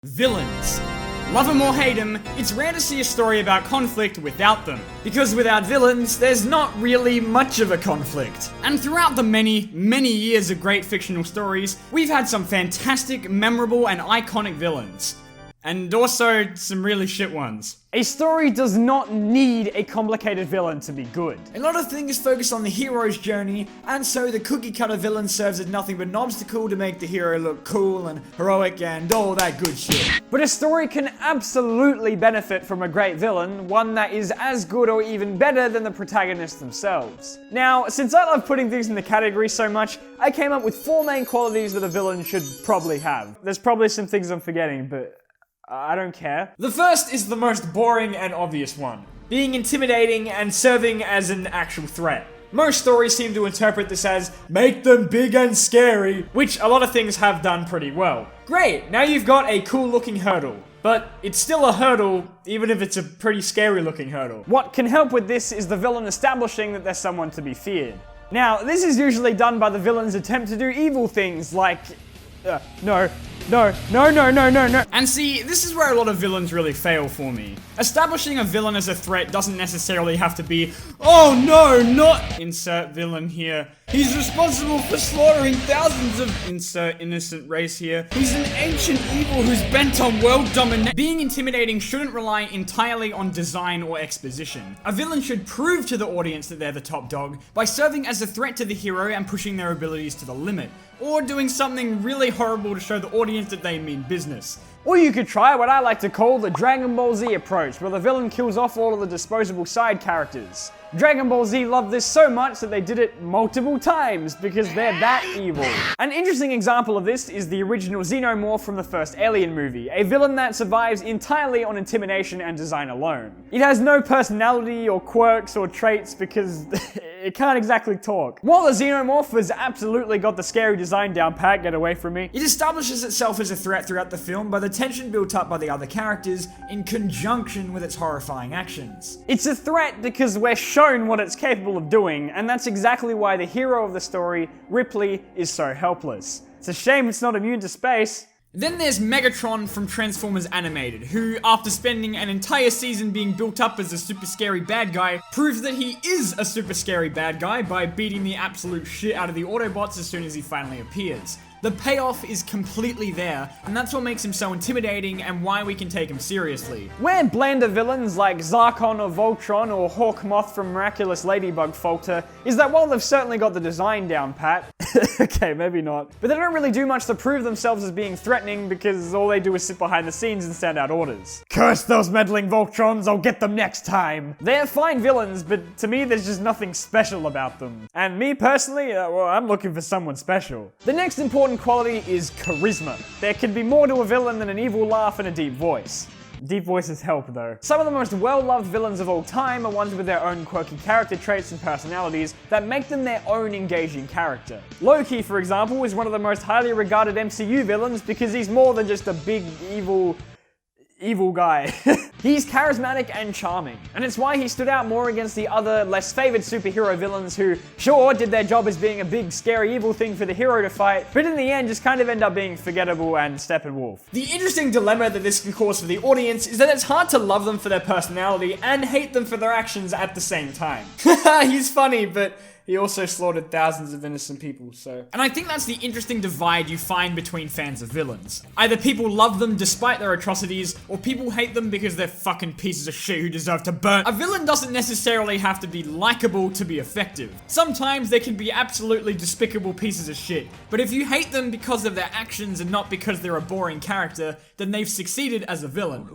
Villains. Love them or hate them, it's rare to see a story about conflict without them. Because without villains, there's not really much of a conflict. And throughout the many, many years of great fictional stories, we've had some fantastic, memorable, and iconic villains. And also, some really shit ones. A story does not need a complicated villain to be good. A lot of things focus on the hero's journey, and so the cookie-cutter villain serves as nothing but an obstacle to make the hero look cool and heroic and all that good shit. But a story can absolutely benefit from a great villain, one that is as good or even better than the protagonists themselves. Now, since I love putting things in the category so much, I came up with 4 main qualities that a villain should probably have. There's probably some things I'm forgetting, but I don't care. The first is the most boring and obvious one. Being intimidating and serving as an actual threat. Most stories seem to interpret this as, make them big and scary, which a lot of things have done pretty well. Great, now you've got a cool looking hurdle. But it's still a hurdle, even if it's a pretty scary looking hurdle. What can help with this is the villain establishing that there's someone to be feared. Now, this is usually done by the villain's attempt to do evil things like... No. And see, this is where a lot of villains really fail for me. Establishing a villain as a threat doesn't necessarily have to be, oh no, not insert villain here. He's responsible for slaughtering thousands of insert innocent race here. He's an ancient evil who's bent on world domination. Being intimidating shouldn't rely entirely on design or exposition. A villain should prove to the audience that they're the top dog by serving as a threat to the hero and pushing their abilities to the limit, or doing something really horrible to show the audience that they mean business. Or you could try what I like to call the Dragon Ball Z approach, where the villain kills off all of the disposable side characters. Dragon Ball Z loved this so much that they did it multiple times because they're that evil. An interesting example of this is the original Xenomorph from the first Alien movie, a villain that survives entirely on intimidation and design alone. It has no personality or quirks or traits because it can't exactly talk. While the Xenomorph has absolutely got the scary design down pat, get away from me. It establishes itself as a threat throughout the film by the tension built up by the other characters in conjunction with its horrifying actions. It's a threat because we're shown what it's capable of doing, and that's exactly why the hero of the story, Ripley, is so helpless. It's a shame it's not immune to space. Then there's Megatron from Transformers Animated, who, after spending an entire season being built up as a super scary bad guy, proves that he is a super scary bad guy by beating the absolute shit out of the Autobots as soon as he finally appears. The payoff is completely there, and that's what makes him so intimidating and why we can take him seriously. Where blander villains like Zarkon or Voltron or Hawkmoth from Miraculous Ladybug falter is that while they've certainly got the design down pat, okay, maybe not, but they don't really do much to prove themselves as being threatening because all they do is sit behind the scenes and stand out orders. Curse those meddling Voltrons, I'll get them next time. They're fine villains, but to me there's just nothing special about them. And me personally, well, I'm looking for someone special. The next important quality is charisma. There can be more to a villain than an evil laugh and a deep voice. Deep voices help though. Some of the most well-loved villains of all time are ones with their own quirky character traits and personalities that make them their own engaging character. Loki, for example, is one of the most highly regarded MCU villains because he's more than just a big evil guy. He's charismatic and charming, and it's why he stood out more against the other, less favored superhero villains who, sure, did their job as being a big, scary, evil thing for the hero to fight, but in the end just kind of end up being forgettable and Steppenwolf. The interesting dilemma that this can cause for the audience is that it's hard to love them for their personality and hate them for their actions at the same time. He's funny, but he also slaughtered thousands of innocent people, so... And I think that's the interesting divide you find between fans of villains. Either people love them despite their atrocities, or people hate them because they're fucking pieces of shit who deserve to burn. A villain doesn't necessarily have to be likable to be effective. Sometimes they can be absolutely despicable pieces of shit, but if you hate them because of their actions and not because they're a boring character, then they've succeeded as a villain.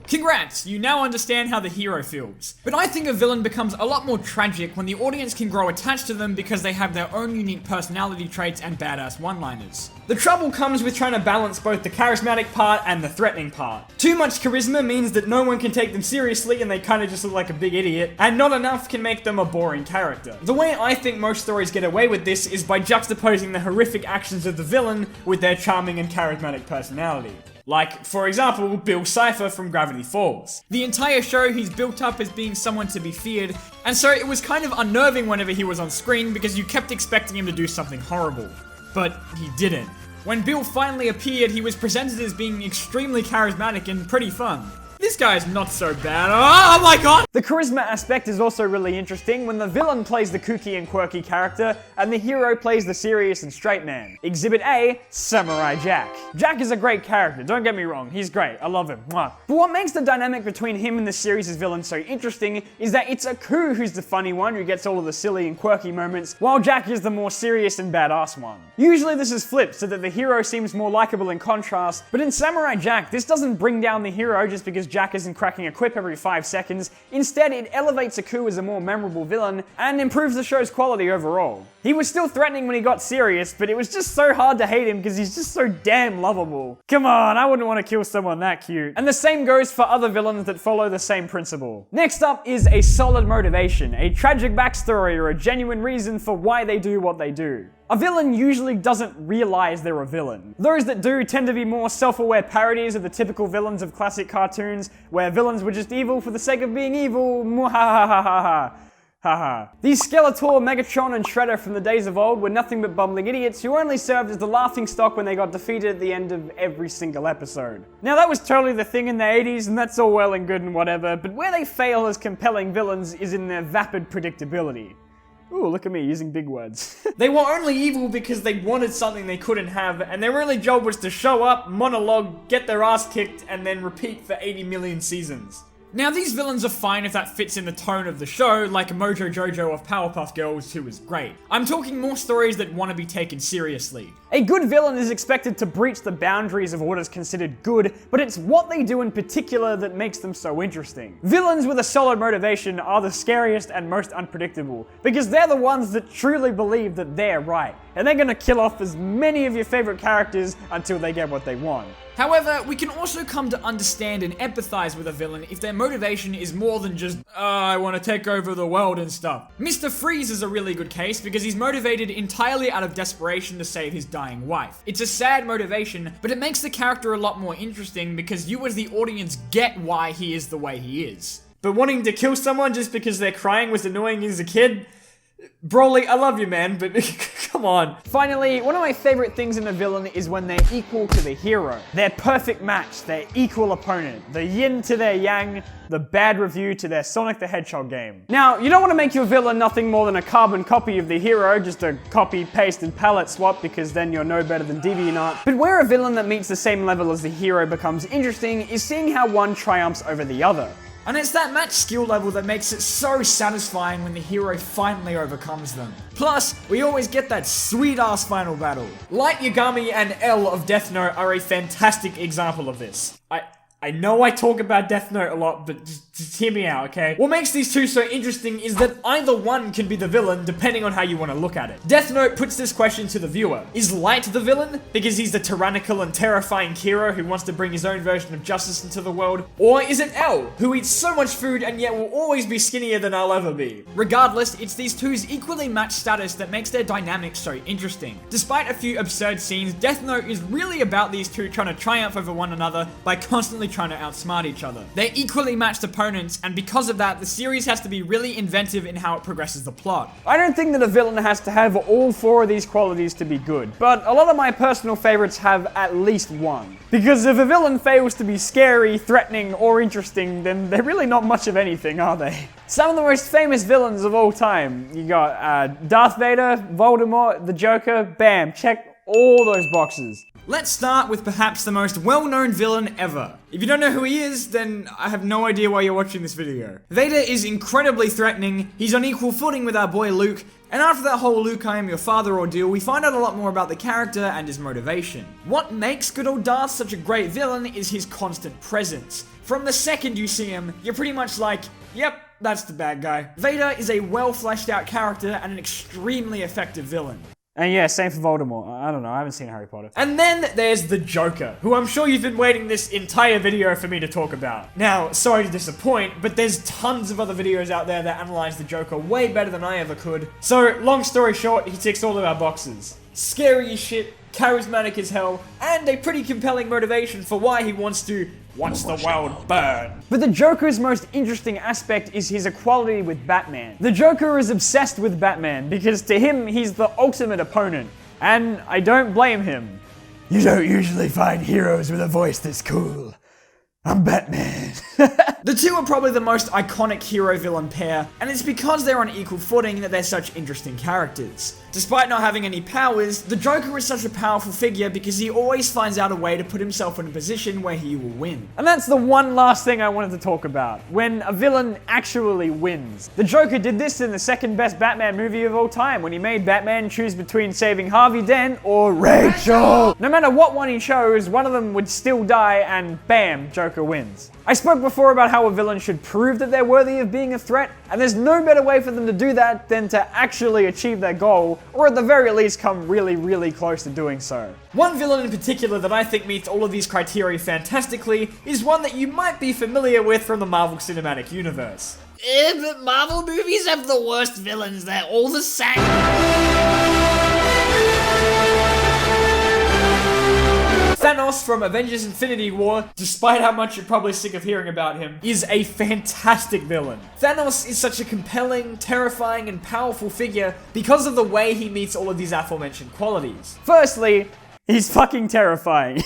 Congrats, you now understand how the hero feels. But I think a villain becomes a lot more tragic when the audience can grow attached to them because they have their own unique personality traits and badass one-liners. The trouble comes with trying to balance both the charismatic part and the threatening part. Too much charisma means that no one can take them seriously and they kind of just look like a big idiot, and not enough can make them a boring character. The way I think most stories get away with this is by juxtaposing the horrific actions of the villain with their charming and charismatic personality. Like, for example, Bill Cipher from Gravity Falls. The entire show he's built up as being someone to be feared, and so it was kind of unnerving whenever he was on screen because you kept expecting him to do something horrible. But he didn't. When Bill finally appeared, he was presented as being extremely charismatic and pretty fun. This guy's not so bad. Oh my god! The charisma aspect is also really interesting when the villain plays the kooky and quirky character and the hero plays the serious and straight man. Exhibit A, Samurai Jack. Jack is a great character, don't get me wrong, he's great, I love him. Mwah. But what makes the dynamic between him and the series' villain so interesting is that it's Aku who's the funny one who gets all of the silly and quirky moments, while Jack is the more serious and badass one. Usually this is flipped so that the hero seems more likable in contrast, but in Samurai Jack, this doesn't bring down the hero just because Jack isn't cracking a quip every 5 seconds. Instead, it elevates Aku as a more memorable villain and improves the show's quality overall. He was still threatening when he got serious, but it was just so hard to hate him because he's just so damn lovable. Come on, I wouldn't want to kill someone that cute. And the same goes for other villains that follow the same principle. Next up is a solid motivation, a tragic backstory, or a genuine reason for why they do what they do. A villain usually doesn't realize they're a villain. Those that do tend to be more self-aware parodies of the typical villains of classic cartoons, where villains were just evil for the sake of being evil. Mwahahaha. Haha. These Skeletor, Megatron, and Shredder from the days of old were nothing but bumbling idiots who only served as the laughingstock when they got defeated at the end of every single episode. Now that was totally the thing in the 80s, and that's all well and good and whatever, but where they fail as compelling villains is in their vapid predictability. Ooh, look at me using big words. They were only evil because they wanted something they couldn't have, and their only job was to show up, monologue, get their ass kicked, and then repeat for 80 million seasons. Now, these villains are fine if that fits in the tone of the show, like Mojo Jojo of Powerpuff Girls, who was great. I'm talking more stories that want to be taken seriously. A good villain is expected to breach the boundaries of what is considered good, but it's what they do in particular that makes them so interesting. Villains with a solid motivation are the scariest and most unpredictable, because they're the ones that truly believe that they're right, and they're gonna kill off as many of your favorite characters until they get what they want. However, we can also come to understand and empathize with a villain if their motivation is more than just, I want to take over the world and stuff. Mr. Freeze is a really good case because he's motivated entirely out of desperation to save his dying wife. It's a sad motivation, but it makes the character a lot more interesting because you as the audience get why he is the way he is. But wanting to kill someone just because they're crying was annoying as a kid? Broly, I love you, man, but come on. Finally, one of my favorite things in a villain is when they're equal to the hero. Their perfect match, their equal opponent, the yin to their yang, the bad review to their Sonic the Hedgehog game. Now, you don't want to make your villain nothing more than a carbon copy of the hero, just a copy, paste, and palette swap, because then you're no better than DeviantArt. But where a villain that meets the same level as the hero becomes interesting is seeing how one triumphs over the other. And it's that match skill level that makes it so satisfying when the hero finally overcomes them. Plus, we always get that sweet-ass final battle. Light Yagami and L of Death Note are a fantastic example of this. I know I talk about Death Note a lot, but just hear me out, okay? What makes these two so interesting is that either one can be the villain depending on how you want to look at it. Death Note puts this question to the viewer. Is Light the villain because he's the tyrannical and terrifying hero who wants to bring his own version of justice into the world? Or is it L, who eats so much food and yet will always be skinnier than I'll ever be? Regardless, it's these two's equally matched status that makes their dynamic so interesting. Despite a few absurd scenes, Death Note is really about these two trying to triumph over one another by constantly trying to outsmart each other. They're equally matched opponents, and because of that, the series has to be really inventive in how it progresses the plot. I don't think that a villain has to have all 4 of these qualities to be good, but a lot of my personal favorites have at least one. Because if a villain fails to be scary, threatening, or interesting, then they're really not much of anything, are they? Some of the most famous villains of all time. You got Darth Vader, Voldemort, the Joker, bam, check all those boxes. Let's start with perhaps the most well-known villain ever. If you don't know who he is, then I have no idea why you're watching this video. Vader is incredibly threatening, he's on equal footing with our boy Luke, and after that whole Luke I am your father ordeal, we find out a lot more about the character and his motivation. What makes good old Darth such a great villain is his constant presence. From the second you see him, you're pretty much like, yep, that's the bad guy. Vader is a well fleshed out character and an extremely effective villain. And yeah, same for Voldemort. I don't know, I haven't seen Harry Potter. And then there's the Joker, who I'm sure you've been waiting this entire video for me to talk about. Now, sorry to disappoint, but there's tons of other videos out there that analyze the Joker way better than I ever could. So, long story short, he ticks all of our boxes. Scary as shit, charismatic as hell, and a pretty compelling motivation for why he wants the world burn. But the Joker's most interesting aspect is his equality with Batman. The Joker is obsessed with Batman because to him, he's the ultimate opponent. And I don't blame him. You don't usually find heroes with a voice this cool. I'm Batman. The two are probably the most iconic hero-villain pair, and it's because they're on equal footing that they're such interesting characters. Despite not having any powers, the Joker is such a powerful figure because he always finds out a way to put himself in a position where he will win. And that's the one last thing I wanted to talk about, when a villain actually wins. The Joker did this in the second best Batman movie of all time, when he made Batman choose between saving Harvey Dent or Rachel. No matter what one he chose, one of them would still die and bam, Joker wins. I spoke before about how a villain should prove that they're worthy of being a threat, and there's no better way for them to do that than to actually achieve their goal, or at the very least come really, really close to doing so. One villain in particular that I think meets all of these criteria fantastically is one that you might be familiar with from the Marvel Cinematic Universe. But Marvel movies have the worst villains, they're all the same. Thanos from Avengers Infinity War, despite how much you're probably sick of hearing about him, is a fantastic villain. Thanos is such a compelling, terrifying, and powerful figure because of the way he meets all of these aforementioned qualities. Firstly, he's fucking terrifying.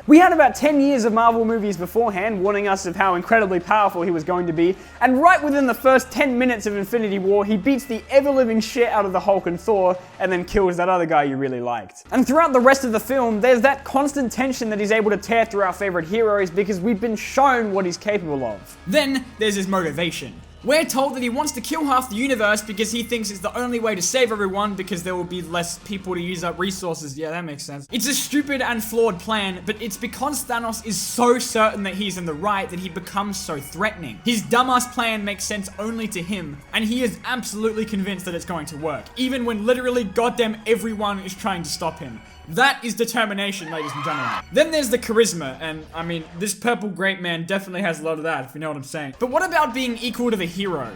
We had about 10 years of Marvel movies beforehand warning us of how incredibly powerful he was going to be, and right within the first 10 minutes of Infinity War, he beats the ever-living shit out of the Hulk and Thor, and then kills that other guy you really liked. And throughout the rest of the film, there's that constant tension that he's able to tear through our favorite heroes because we've been shown what he's capable of. Then there's his motivation. We're told that he wants to kill half the universe because he thinks it's the only way to save everyone because there will be less people to use up resources. Yeah, that makes sense. It's a stupid and flawed plan, but it's because Thanos is so certain that he's in the right that he becomes so threatening. His dumbass plan makes sense only to him, and he is absolutely convinced that it's going to work, even when literally goddamn everyone is trying to stop him. That is determination, ladies and gentlemen. Then there's the charisma, and I mean, this purple grape man definitely has a lot of that, if you know what I'm saying. But what about being equal to the hero?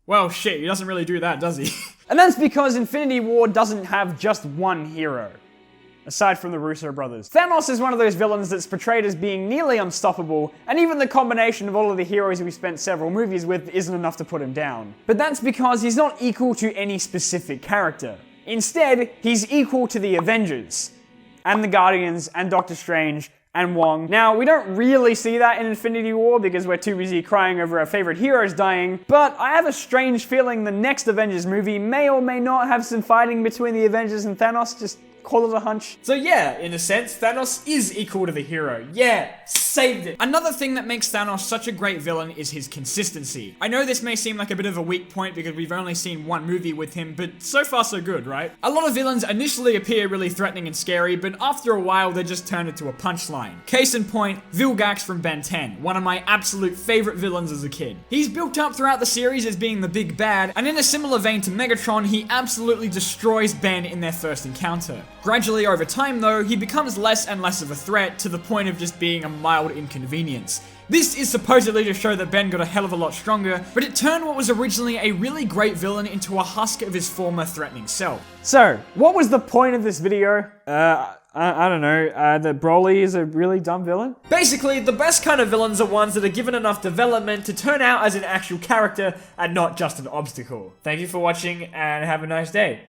Well, shit, he doesn't really do that, does he? And that's because Infinity War doesn't have just one hero, aside from the Russo brothers. Thanos is one of those villains that's portrayed as being nearly unstoppable, and even the combination of all of the heroes we spent several movies with isn't enough to put him down. But that's because he's not equal to any specific character. Instead, he's equal to the Avengers, and the Guardians, and Doctor Strange, and Wong. Now, we don't really see that in Infinity War because we're too busy crying over our favorite heroes dying, but I have a strange feeling the next Avengers movie may or may not have some fighting between the Avengers and Thanos, just call it a hunch. So yeah, in a sense, Thanos is equal to the hero. Yeah, saved it. Another thing that makes Thanos such a great villain is his consistency. I know this may seem like a bit of a weak point because we've only seen one movie with him, but so far so good, right? A lot of villains initially appear really threatening and scary, but after a while they just turn into a punchline. Case in point, Vilgax from Ben 10, one of my absolute favorite villains as a kid. He's built up throughout the series as being the big bad, and in a similar vein to Megatron, he absolutely destroys Ben in their first encounter. Gradually over time though, he becomes less and less of a threat to the point of just being a mild inconvenience. This is supposedly to show that Ben got a hell of a lot stronger, but it turned what was originally a really great villain into a husk of his former threatening self. So, what was the point of this video? I don't know, that Broly is a really dumb villain? Basically, the best kind of villains are ones that are given enough development to turn out as an actual character and not just an obstacle. Thank you for watching and have a nice day.